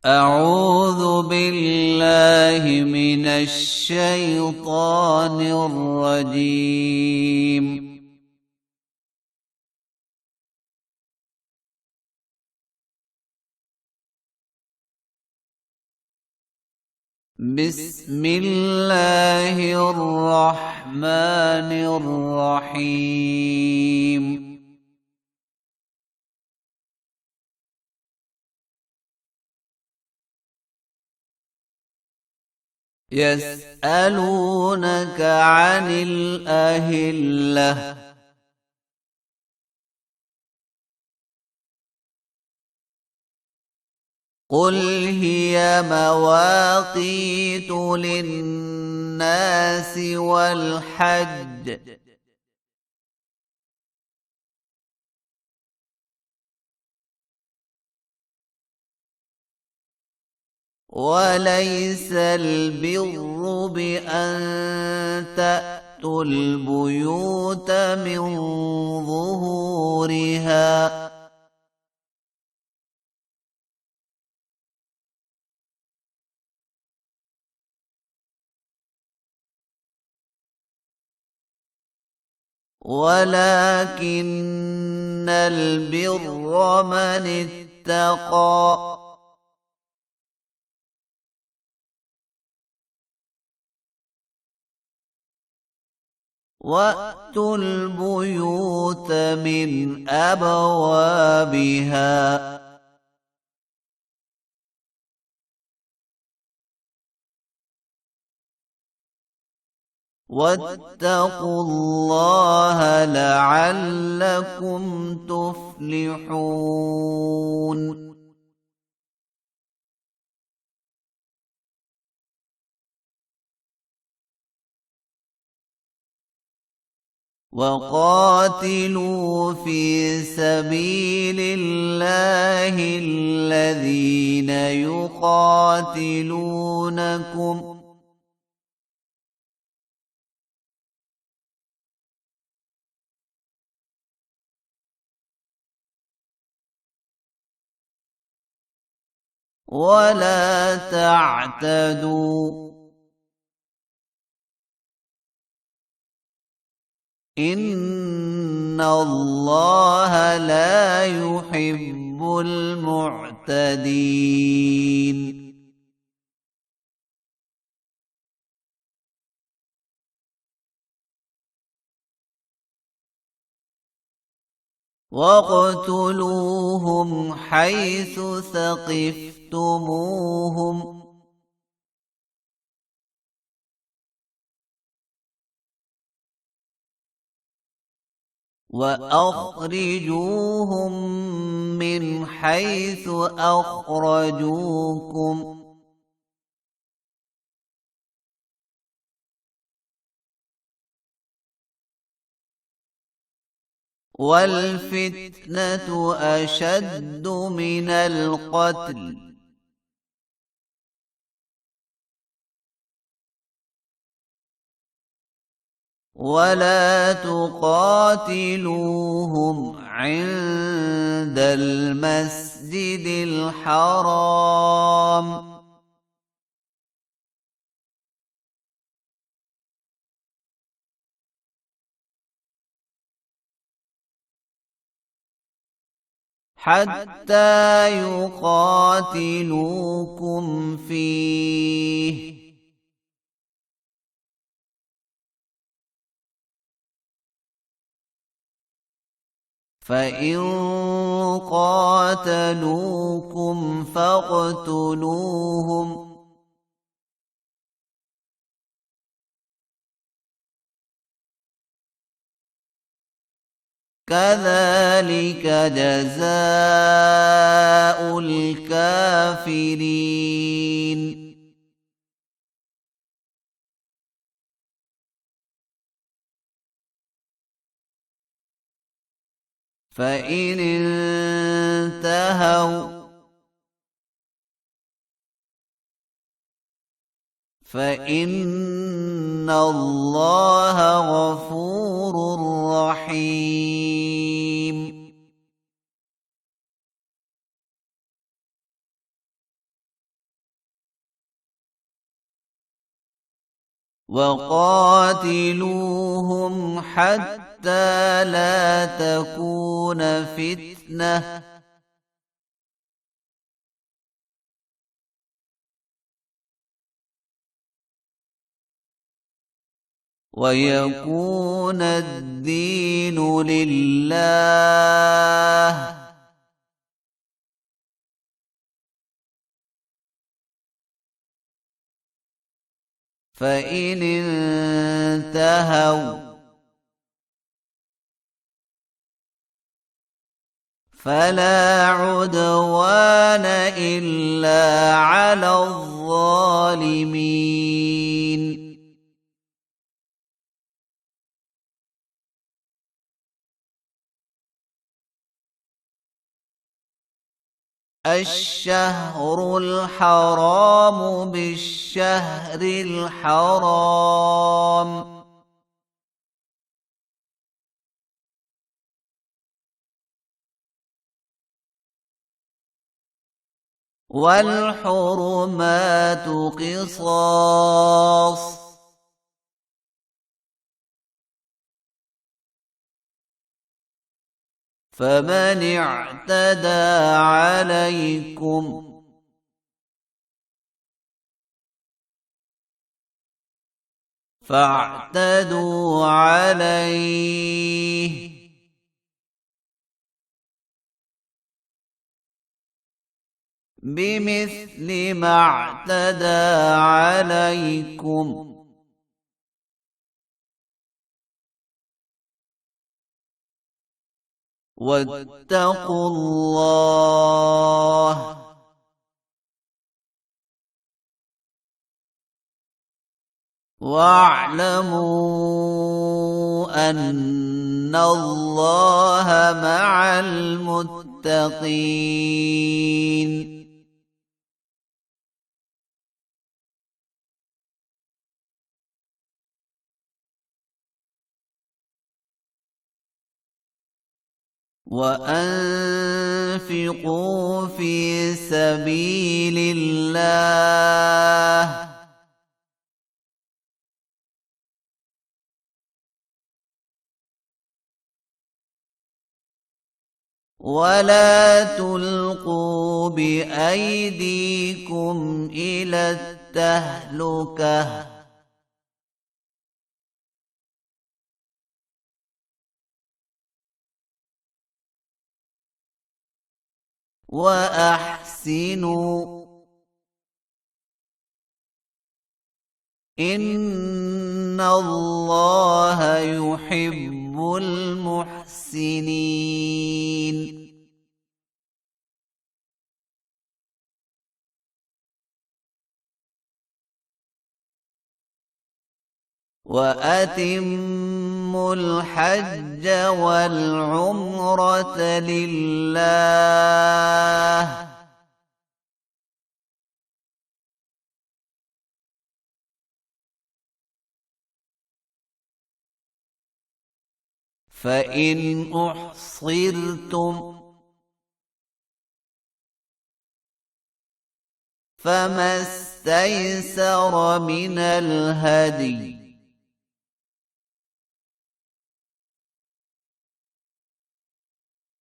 أعوذ بالله من الشيطان الرجيم. بسم الله الرحمن الرحيم. يسألونك عن الأهلة قل هي مواقيت للناس والحج وليس البر بأن تأتوا البيوت من ظهورها ولكن البر من اتقى وأتوا البيوت من أبوابها واتقوا الله لعلكم تفلحون. وقاتلوا في سبيل الله الذين يقاتلونكم ولا تعتدوا إن الله لا يحب المعتدين. واقتلوهم حيث ثقفتموهم وأخرجوهم من حيث أخرجوكم والفتنة أشد من القتل ولا تقاتلوهم عند المسجد الحرام حتى يقاتلوكم فيه فإن قاتلوكم فاقتلوهم كذلك جزاء الكافرين. فإن انتهوا فإن الله غفور رحيم. وقاتلوهم حتى لا تكون فتنة ويكون الدين لله. فإن انتهوا فلا عدوان إلا على الظالمين. الشهر الحرام بالشهر الحرام والحرمات قصاص، فمن اعتدى عليكم فاعتدوا عليه بمثل ما اعتدى عليكم، واتقوا الله واعلموا أن الله مع المتقين. وأنفقوا في سبيل الله ولا تلقوا بأيديكم إلى التهلكة وأحسنوا إن الله يحب المحسنين. وأتموا الحج والعمرة لله فإن أحصرتم فما استيسر من الهدي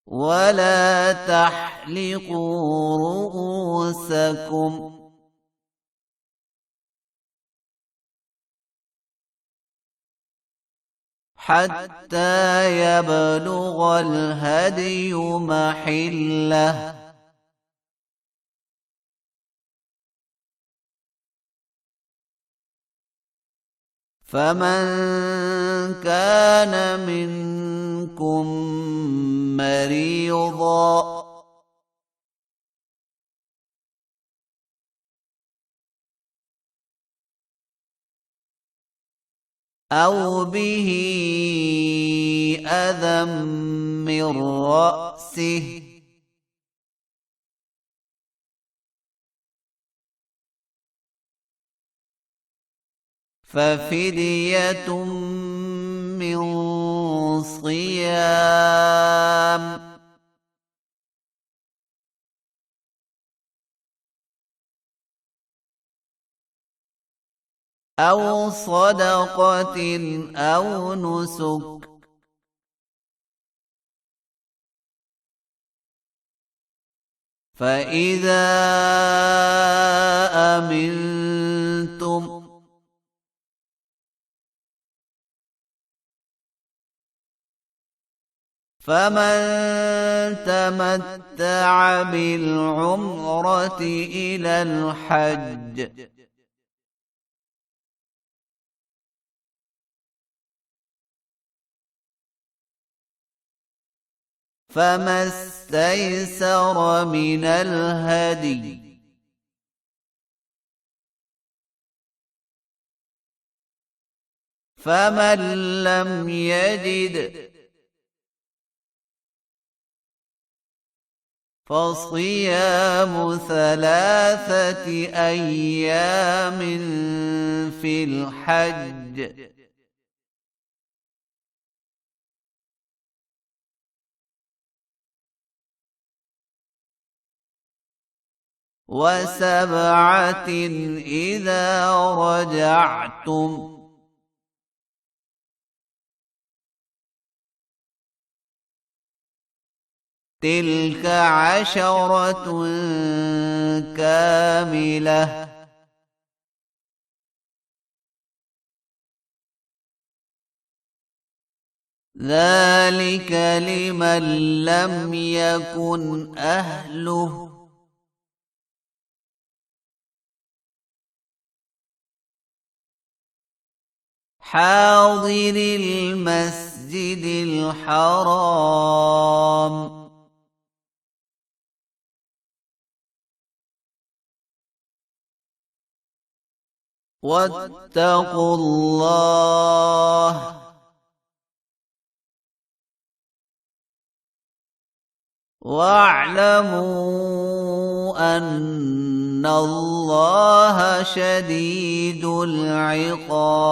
ولا تحلقوا رؤوسكم حتى يبلغ الهدي محله، فمن كان منكم مريضا أو به أذى من رأسه ففدية من صيام أو صدقة أو نسك فإذا أمنتم فمن تمتع بالعمرة إلى الحج فما استيسر من الهدي فمن لم يجد فصيام 3 أيام في الحج و7 إذا رجعتم تلك 10 كاملة ذلك لمن لم يكن أهله حاضر المسجد الحرام واتقوا الله واعلموا أن الله شديد العقاب